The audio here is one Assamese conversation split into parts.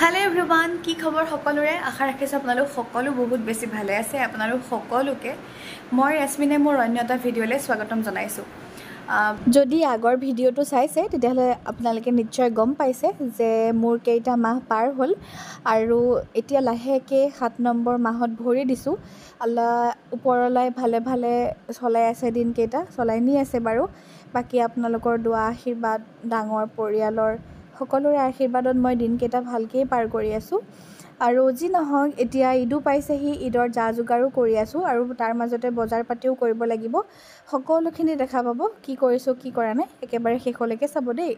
Hello everyone, কি খবৰ সকলোৰে আশা ৰাখিছো আপোনালোক সকলো বহুত বেছি ভালে আছে আপোনালোক সকলোকে মই ৰেশমিনে মোৰ অন্য এটা ভিডিঅ'লে স্বাগতম জনাইছো যদি আগৰ ভিডিঅ'টো চাইছে তেতিয়াহলে আপোনালোকে নিশ্চয় গম পাইছে যে মোৰ কেইটা মাহ পাৰ হ'ল আৰু এতিয়া লাহেকে 7 নম্বৰ মাহত ভৰি দিছো আল্লাহ ওপৰলৈ ভালে ভালে চলাই আছে দিন কেইটা চলাই নি আছে বাৰু বাকি আপোনালোকৰ দোৱা আশীৰ্বাদ ডাঙৰ পৰিয়ালৰ সকলোৰে আশীৰ্বাদত মই দিন কেইটা ভালকৈ পাৰ কৰি আছো আৰু যি নহওক এতিয়া ঈদো পাইছেহি ঈদৰ যা যোগাৰো কৰি আছো আৰু তাৰ মাজতে বজাৰ পাতিও কৰিব লাগিব সকলোখিনি দেখা পাব কি কৰিছো কি কৰা নাই একেবাৰে শেষলৈকে চাব দেই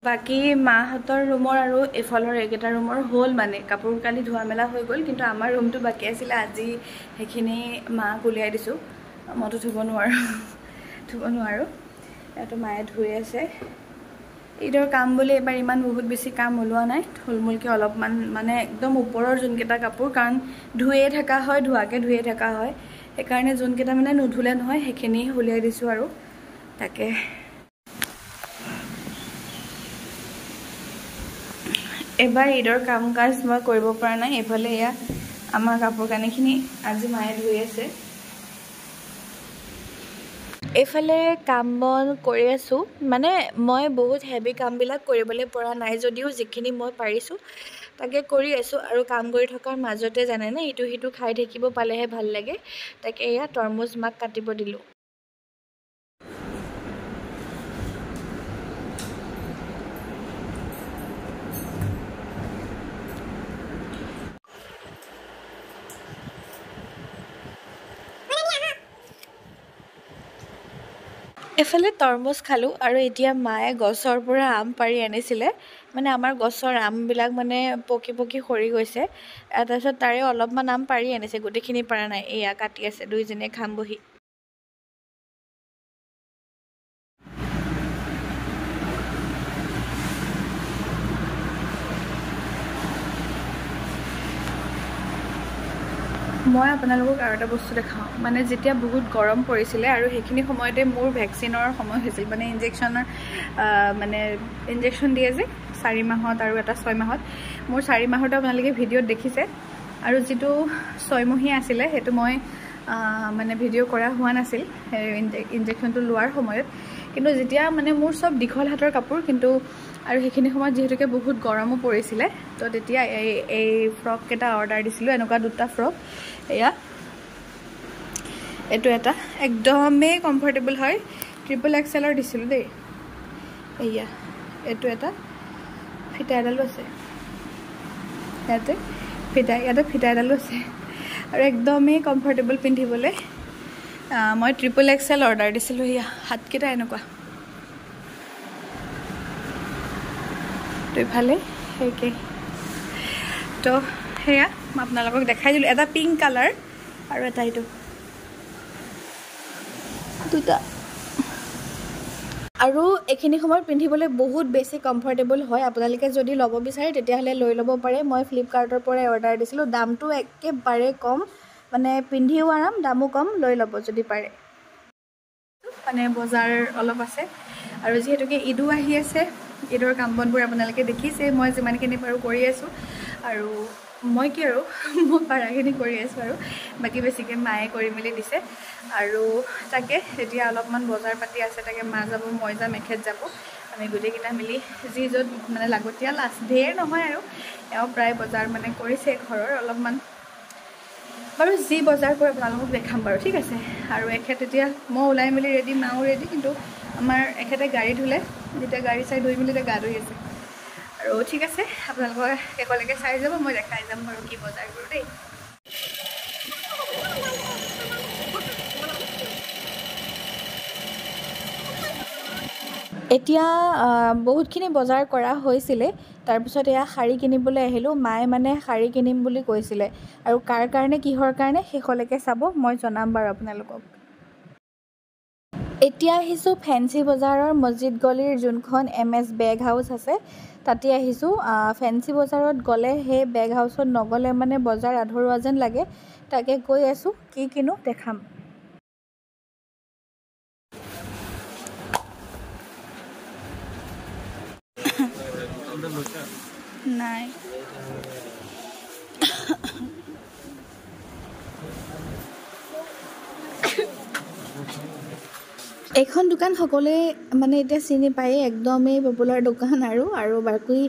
বাকি মাহতৰ ৰুমৰ আৰু এফালৰ একেটা ৰুমৰ হ'ল মানে কাপোৰ কালি ধোৱা মেলা হৈ গ'ল কিন্তু আমাৰ ৰুমটো বাকি আছিল আজি হেখিনি মা গুলিয়াই দিছো মটো ধুব নোৱাৰো এটো মায়ে ধুই আছে ঈদৰ কাম বুলি এবাৰ ইমান বহুত বেছি কাম ওলোৱা নাই থুলমুলকে অলপমান মানে একদম ওপৰৰ জুনকেটা কাপোৰ কাৰণ ধুয়ে থাকা হয় ধুৱাকে ধুয়ে থাকা হয় একাৰণে জুনকেটা মানে নুধুলে নহয় হেখিনি উলিয়াই দিছো আৰু তাকে এবাৰ ঈদৰ কাম কাজ মই কৰিব পৰা নাই এফালে ইয়া আমাৰ কাপোৰ কানিখিনি আজি মায়ে ধুই আছে এফালে কাম বন কৰি আছো মানে মই বহুত হেভি কাম বিলাক কৰিবলৈ পৰা নাই যদিও যিখিনি মই পাৰিছো তাকে কৰি আছো আৰু কাম কৰি থকাৰ মাজতে জানে না ইটো হিটো খাই থাকিব পালেহে ভাল লাগে তাকে এয়া তৰমুজ মাক কাটিব দিলো এফালে তৰমুজ খালো আৰু এতিয়া মায়ে গছৰ পৰা আম পাৰি আনিছিলে মানে আমাৰ গছৰ আম বিলাক মানে পকি পকি খৰি গৈছে তাৰপিছত তাৰে অলপমান আম পাৰি আনিছে গুটিখিনি পৰা নাই এয়া কাটি আছে দুইজনে খাম বহি মই আপোনালোকক আৰু এটা বস্তু দেখাও মানে যেতিয়া বহুত গৰম পৰিছিলে আৰু হেখিনি সময়তে মোৰ ভ্যাকচিনৰ সময় হৈছিল মানে ইনজেকশন দিয়ে যে 4 মাহত আৰু এটা 6 মাহত মোৰ 4 মাহত আপোনালোকে ভিডিঅ'ত দেখিছে আৰু যেটো 6 মহীয়া আছিল হেতু মই মানে ভিডিঅ' কৰা হোৱা নাছিল ইনজেকশনটো লোৱাৰ সময়ত কিন্তু যেতিয়া মানে মোৰ সব দীঘল হাতৰ কাপোৰ কিন্তু আৰু হেখিনি সময়ত যেহেতুকে বহুত গৰমো পৰিছিলে তো তেতিয়া এই ফ্ৰক কেটা অৰ্ডাৰ দিছিলো এনেকুৱা দুটা ফ্ৰক এয়া এটো এটা একদমে কমফৰ্টেবল হয় ট্ৰিপল এক্সেলৰ দিছিলো দেই এয়া এটো এটা ফিটা এডালো আছে ইয়াতে ফিটা এডালো আছে আৰু একদমে কমফৰ্টেবল পিন্ধিবলৈ মই ট্ৰিপল এক্সেল অৰ্ডাৰ দিছিলো এয়া হাত কেটা এনেকুৱা ভালে হেকে তো হেয়া মই আপোনালোকক দেখাই দিলো এটা পিংক কালাৰ আৰু এটা ইটো দুটা আৰু এখিনি সময় পিন্ধিবলৈ বহুত বেছি কমফৰ্টেবল হয় আপোনালোকে যদি ল'ব বিচাৰে তেতিয়াহলে লৈ ল'ব পাৰে মই ফ্লিপকাৰ্টৰ পৰা অৰ্ডাৰ দিছিলো দামটো একেবাৰে কম মানে পিন্ধিও আৰাম দামো কম লৈ ল'ব যদি পাৰে মানে বজাৰ অলপ আছে আৰু যেহেতুকে ঈদো আহি আছে ঈদৰ কাম বনবোৰ আপোনালোকে দেখিছে মই যিমানখিনি পাৰো কৰি আছো আৰু মই কি আৰু মই পাৰাখিনি কৰি আছো আৰু বাকি বেছিকে মায়ে কৰি মিলি দিছে আৰু তাকে এতিয়া অলপমান বজাৰ পাতি আছে তাকে মা যাব মই যাম এখেত যাব আমি গুটি কিটা মিলি যি যত মানে লাগতিয়াল আছে ঢেৰ নহয় আৰু এও প্ৰায় বজাৰ মানে কৰিছে ঘৰৰ অলপমান বাৰু যি বজাৰ কৰে আপোনালোকক দেখাম বাৰু ঠিক আছে আৰু এখেত এতিয়া মই ওলাই মিলি ৰেডি মাও ৰেডি কিন্তু আমাৰ এখেতে গাড়ী ধুলে যেতিয়া গাড়ী চাই ধুই মিলি গা ধুই আছে আৰু ঠিক আছে আপোনালোক একলৈকে চাই যাব মই দেখাই যাম বাৰু কি বজাৰ কৰো দেই এতিয়া বহুতখিনি বজাৰ কৰা হৈছিলে তাৰ পিছত এয়া শাৰী কিনিবলৈ আহিলো মায়ে মানে শাৰী কিনিম বুলি কৈছিলে আৰু কাৰ কাৰণে কিহৰ কাৰণে শেষলৈকে চাব মই জনাম বাৰু আপোনালোকক এতিয়া আহিছো ফেন্সি বজাৰৰ মছজিদ গলিৰ যোনখন MS বেগ হাউস আছে তাতে আহিছো ফেন্সি বজাৰত গলে হে বেগ হাউসত নগলে মানে বজাৰ আধৰুৱা যেন লাগে তাকে কৈ আছো কি কিনো দেখাম নাই এইখন দোকান সকলোৱে মানে এতিয়া চিনি পায়ে একদমেই পপুলাৰ দোকান আৰু বাকী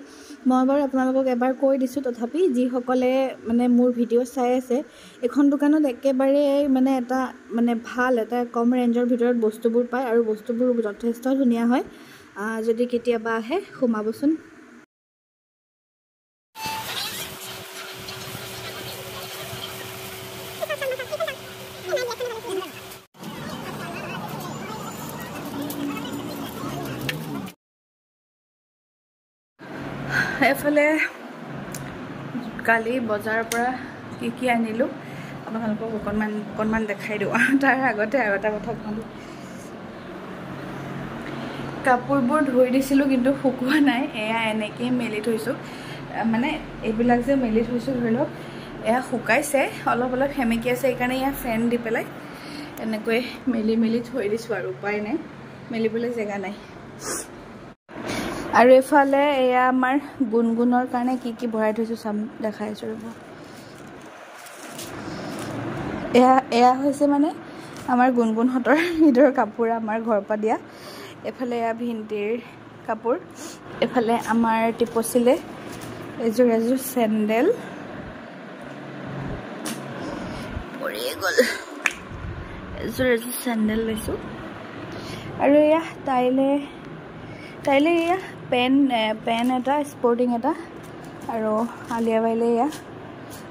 মই বাৰু আপোনালোকক এবাৰ কৈ দিছোঁ তথাপি যিসকলে মানে মোৰ ভিডিঅ' চাই আছে এইখন দোকানত একেবাৰে মানে এটা মানে ভাল এটা কম ৰেঞ্জৰ ভিতৰত বস্তুবোৰ পায় আৰু বস্তুবোৰ যথেষ্ট ধুনীয়া হয় যদি কেতিয়াবা আহে সোমাবচোন এফালে কালি বজাৰৰ পৰা কি আনিলোঁ আপোনালোকক অকণমান দেখাই দিওঁ তাৰ আগতে আৰু এটা কথা কওঁ কাপোৰবোৰ ধুই দিছিলোঁ কিন্তু শুকোৱা নাই এয়া এনেকেই মেলি থৈছোঁ মানে এইবিলাক যে মেলি থৈছোঁ ধৰি লওক এয়া শুকাইছে অলপ সেমেকি আছে সেইকাৰণে এয়া ফেন দি পেলাই এনেকৈ মেলি থৈ দিছোঁ আৰু উপায় নাই মেলিবলৈ জেগা নাই আৰু এফালে এয়া আমাৰ গুণগুণৰ কাৰণে কি ভৰাই থৈছোঁ চাম দেখাই আছোঁ ৰ'ব এয়া হৈছে মানে আমাৰ গুণগুণহঁতৰ ঈদৰ কাপোৰ আমাৰ ঘৰৰ পৰা দিয়া এফালে এয়া ভিন্টিৰ কাপোৰ এফালে আমাৰ টিপচিলে এযোৰ চেণ্ডেল পৰিয়ে গ'ল এযোৰ চেণ্ডেল লৈছোঁ আৰু এয়া তাইলে এয়া পেন এটা স্পৰ্টিং এটা আৰু আলিয়া বাইলে এয়া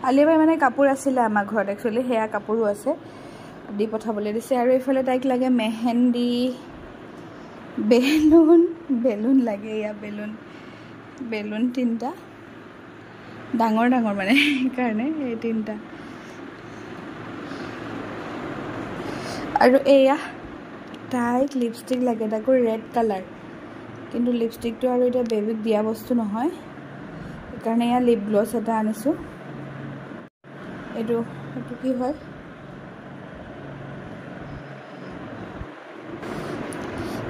আলিয়া বাই মানে কাপোৰ আছিলে আমাৰ ঘৰত একচুৱেলি সেয়া কাপোৰো আছে দি পঠাবলৈ দিছে আৰু এইফালে তাইক লাগে মেহেন্দি বেলুন লাগে এয়া বেলুন 3টা ডাঙৰ মানে সেইকাৰণে এই 3টা আৰু এয়া তাইক লিপষ্টিক লাগে তাকো ৰেড কালাৰ কিন্তু লিপষ্টিকটো আৰু এতিয়া বেবিক দিয়া বস্তু নহয় সেইকাৰণে এয়া লিপ গ্লছ এটা আনিছোঁ এইটো কি হয়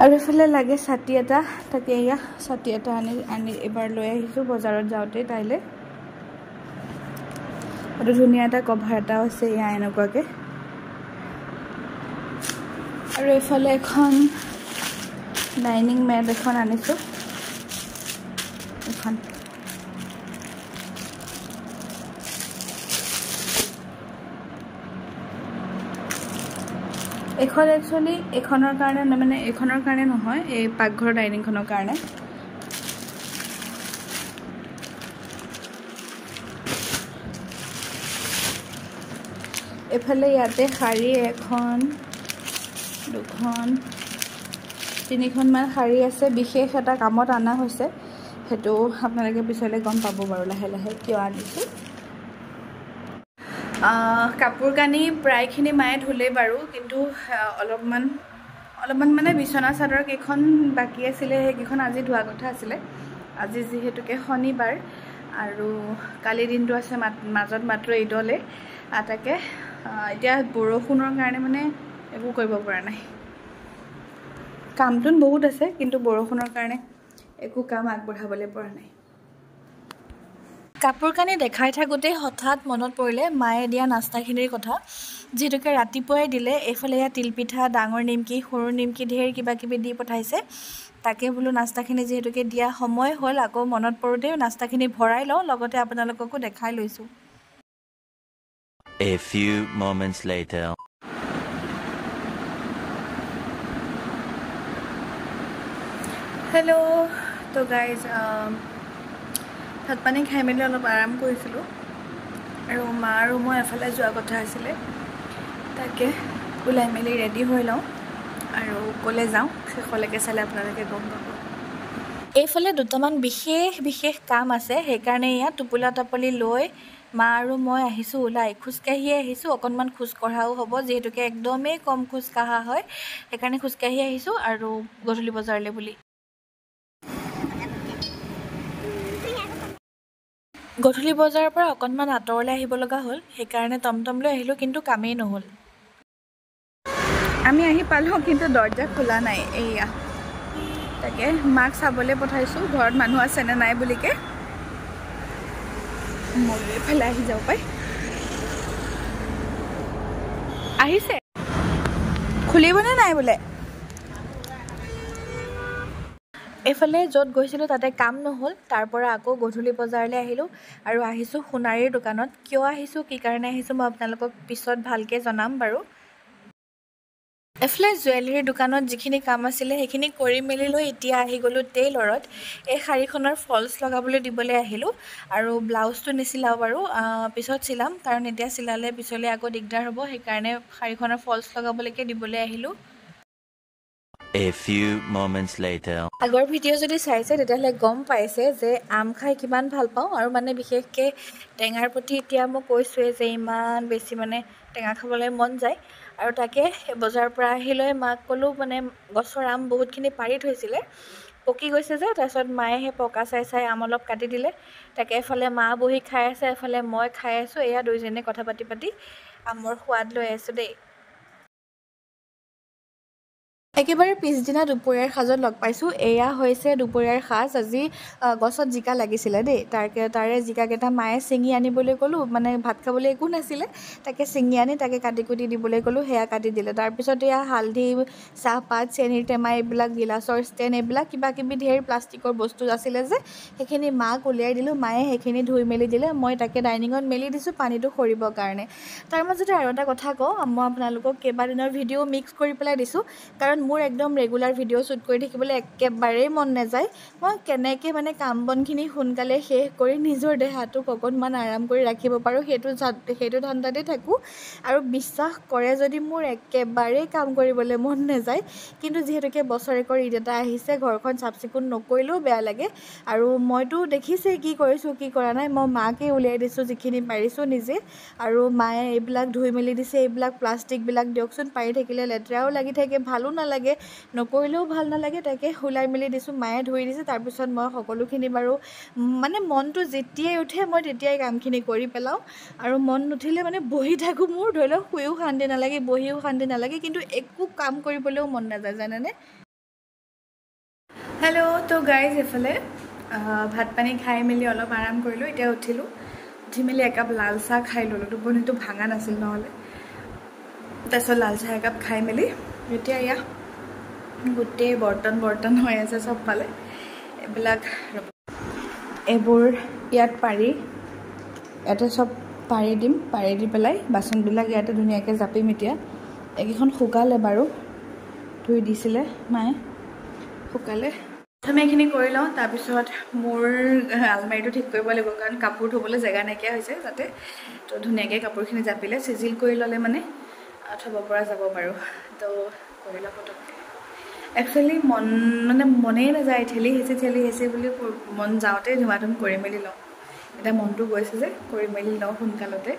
আৰু এফালে লাগে ছাতি এটা তাকে এয়া ছাতি এটা আনি এবাৰ লৈ আহিছোঁ বজাৰত যাওঁতে তাইলে আৰু ধুনীয়া এটা কভাৰ এটাও আছে এয়া এনেকুৱাকৈ আৰু এফালে এখন ডাইনিং মেট এখন আনিছোঁ এখন এখন একচুৱেলি এইখনৰ কাৰণে নহয় এই পাকঘৰৰ ডাইনিংখনৰ কাৰণে এফালে ইয়াতে শাৰী 1 2 3খনমান শাৰী আছে বিশেষ এটা কামত অনা হৈছে সেইটো আপোনালোকে পিছলৈ গম পাব বাৰু লাহে কিয় আনিছোঁ কাপোৰ কানি প্ৰায়খিনি মায়ে ধুলে বাৰু কিন্তু অলপমান মানে বিছনা চাদৰ কেইখন বাকী আছিলে সেইকেইখন আজি ধোৱা কথা আছিলে আজি যিহেতুকে শনিবাৰ আৰু কালি দিনটো আছে মাজত মাত্ৰ ঈদলে তাকে এতিয়া বৰষুণৰ কাৰণে মানে একো কৰিব পৰা নাই কামটোন বহুত আছে কিন্তু বৰষুণৰ কাৰণে একো কাম আগবঢ়াবলৈ পৰা নাই কাপোৰ কানি দেখাই থাকোঁতে হঠাৎ মনত পৰিলে মায়ে দিয়া নাস্তাখিনিৰ কথা যিহেতুকে ৰাতিপুৱাই দিলে এইফালে এয়া তিলপিঠা ডাঙৰ নিমকি সৰু নিমকি ঢেৰ কিবাকিবি দি পঠাইছে তাকে বোলো নাস্তাখিনি যিহেতুকে দিয়া সময় হ'ল আকৌ মনত পৰোঁতে নাস্তাখিনি ভৰাই লওঁ লগতে আপোনালোককো দেখাই লৈছোঁ A few moments later hello' তো গাইজ ভাত পানী খাই মেলি অলপ আৰাম কৰিছিলোঁ আৰু মা আৰু মই এফালে যোৱা কথা আছিলে তাকে ওলাই মেলি ৰেডি হৈ লওঁ আৰু ক'লে যাওঁ শেষলৈকে চালে আপোনালোকে গম পাব এইফালে দুটামান বিশেষ কাম আছে সেইকাৰণে ইয়াত টোপোলা টাপলি লৈ মা আৰু মই আহিছোঁ ওলাই খোজকাঢ়ি আহিছোঁ অকণমান খোজ কঢ়াও হ'ব যিহেতুকে একদমেই কম খোজ কাঢ়া হয় সেইকাৰণে খোজকাঢ়ি আহিছোঁ আৰু গধূলি বজাৰলৈ বুলি গধূলি বজাৰৰ পৰা অকণমান আঁতৰলৈ আহিব লগা হ'ল সেইকাৰণে টমটম লৈ আহিলোঁ কিন্তু কামেই নহ'ল আমি আহি পালোঁ কিন্তু দৰ্জা খোলা নাই এয়া তাকে মাক চাবলৈ পঠাইছোঁ ঘৰত মানুহ আছেনে নাই বুলিকে মই এইফালে আহি যাব পাই আহিছে খুলিবনে নাই বোলে এফালে য'ত গৈছিলোঁ তাতে কাম নহ'ল তাৰ পৰা আকৌ গধূলি বজাৰলৈ আহিলোঁ আৰু আহিছোঁ সোণাৰীৰ দোকানত কিয় আহিছোঁ কি কাৰণে আহিছোঁ মই আপোনালোকক পিছত ভালকৈ জনাম বাৰু এফালে জুৱেলাৰীৰ দোকানত যিখিনি কাম আছিলে সেইখিনি কৰি মেলি লৈ এতিয়া আহি গ'লোঁ টেইলৰত এই শাড়ীখনৰ ফলছ লগাবলৈ দিবলৈ আহিলোঁ আৰু ব্লাউজটো নিচিলাওঁ বাৰু পিছত চিলাম কাৰণ এতিয়া চিলালে পিছলৈ আকৌ দিগদাৰ হ'ব সেইকাৰণে শাড়ীখনৰ ফলছ লগাবলৈকে দিবলৈ আহিলোঁ A few moments later. আগৰ ভিডিঅ' যদি চাইছে তেতিয়াহ'লে গম পাইছে যে আম খাই কিমান ভাল পাওঁ আৰু মানে বিশেষকৈ টেঙাৰ প্ৰতি এতিয়া মই কৈছোঁৱে যে ইমান বেছি মানে টেঙা খাবলৈ মন যায় আৰু তাকে বজাৰৰ পৰা আহি লৈ মাক ক'লোঁ মানে গছৰ আম বহুতখিনি পাৰি থৈছিলে পকি গৈছে যে তাৰপিছত মায়ে সেই পকা চাই চাই আম অলপ কাটি দিলে তাকে এফালে মা বহি খাই আছে এফালে মই খাই আছোঁ এয়া দুইজনে কথা পাতি পাতি আমৰ সোৱাদ লৈ আছোঁ দেই একেবাৰে পিছদিনা দুপৰীয়াৰ সাজত লগ পাইছোঁ এয়া হৈছে দুপৰীয়াৰ সাজ আজি গছত জিকা লাগিছিলে দেই তাৰে জিকাকেইটা মায়ে ছিঙি আনিবলৈ ক'লোঁ মানে ভাত খাবলৈ একো নাছিলে তাকে ছিঙি আনি তাকে কাটি কুটি দিবলৈ ক'লোঁ সেয়া কাটি দিলে তাৰপিছত এয়া হালধি চাহপাত চেনিৰ টেমা এইবিলাক গিলাচৰ ষ্টেণ্ড এইবিলাক কিবা কিবি ধেৰ প্লাষ্টিকৰ বস্তু আছিলে যে সেইখিনি মাক উলিয়াই দিলোঁ মায়ে সেইখিনি ধুই মেলি দিলে মই তাকে ডাইনিঙত মেলি দিছোঁ পানীটো সৰিবৰ কাৰণে তাৰ মাজতে আৰু এটা কথা কওঁ মই আপোনালোকক কেইবাদিনৰ ভিডিঅ' মিক্স কৰি পেলাই দিছোঁ কাৰণ মোৰ একদম ৰেগুলাৰ ভিডিঅ' শ্বুট কৰি থাকিবলৈ একেবাৰেই মন নাযায় মই কেনেকৈ মানে কাম বনখিনি সোনকালে শেষ কৰি নিজৰ দেহাটোক অকণমান আৰাম কৰি ৰাখিব পাৰোঁ সেইটো ধান্দাতে থাকোঁ আৰু বিশ্বাস কৰে যদি মোৰ একেবাৰেই কাম কৰিবলৈ মন নাযায় কিন্তু যিহেতুকে বছৰেকৰ ঈদ এটা আহিছে ঘৰখন চাফ চিকুণ নকৰিলেও বেয়া লাগে আৰু মইতো দেখিছেই কি কৰিছোঁ কি কৰা নাই মই মাকে উলিয়াই দিছোঁ যিখিনি পাৰিছোঁ নিজে আৰু মায়ে এইবিলাক ধুই মেলি দিছে এইবিলাক প্লাষ্টিকবিলাক দিয়কচোন পাৰি থাকিলে লেতেৰাও লাগি থাকে ভালো নালাগে নকৰিলেও ভাল নালাগে তাকে ওলাই মেলি দিছোঁ মায়ে ধুই দিছে তাৰপিছত মই সকলোখিনি বাৰু মানে মনটো যেতিয়াই উঠে মই তেতিয়াই কামখিনি কৰি পেলাওঁ আৰু মন নুঠিলে মানে বহি থাকোঁ মোৰ ধৰি লওক শুইও শান্তি নালাগে বহিও শান্তি নালাগে কিন্তু একো কাম কৰিবলৈও মন নাযায় জানেনে হেল্ল' তো গাইজ এইফালে ভাত পানী খাই মেলি অলপ আৰাম কৰিলোঁ এতিয়া উঠিলোঁ উঠি মেলি একাপ লাল চাহ খাই ল'লোঁ টোপনিটো ভাঙা নাছিল নহ'লে তাৰপিছত লাল চাহ একাপ খাই মেলি এতিয়া এয়া গোটেই বৰ্তন হৈ আছে চবফালে এইবোৰ ইয়াত পাৰি ইয়াতে চব পাৰি দিম পাৰি দি পেলাই বাচনবিলাক ইয়াতে ধুনীয়াকৈ জাপিম এতিয়া এইকেইখন শুকালে বাৰু ধুই দিছিলে মায়ে শুকালে প্ৰথমে এইখিনি কৰি লওঁ তাৰপিছত মোৰ আলমাৰীটো ঠিক কৰিব লাগিব কাৰণ কাপোৰ ধুবলৈ জেগা নাইকিয়া হৈছে তাতে তো ধুনীয়াকৈ কাপোৰখিনি জাপিলে চিজিল কৰি ল'লে মানে থ'ব পৰা যাব বাৰু তো কৰি লওঁ পটককৈ একচুৱেলি মনেই নাযায় ঠেলি হেঁচি বুলি মন যাওঁতে ধুমাধুম কৰি মেলি লওঁ এতিয়া মনটো গৈছে যে কৰি মেলি লওঁ সোনকালতে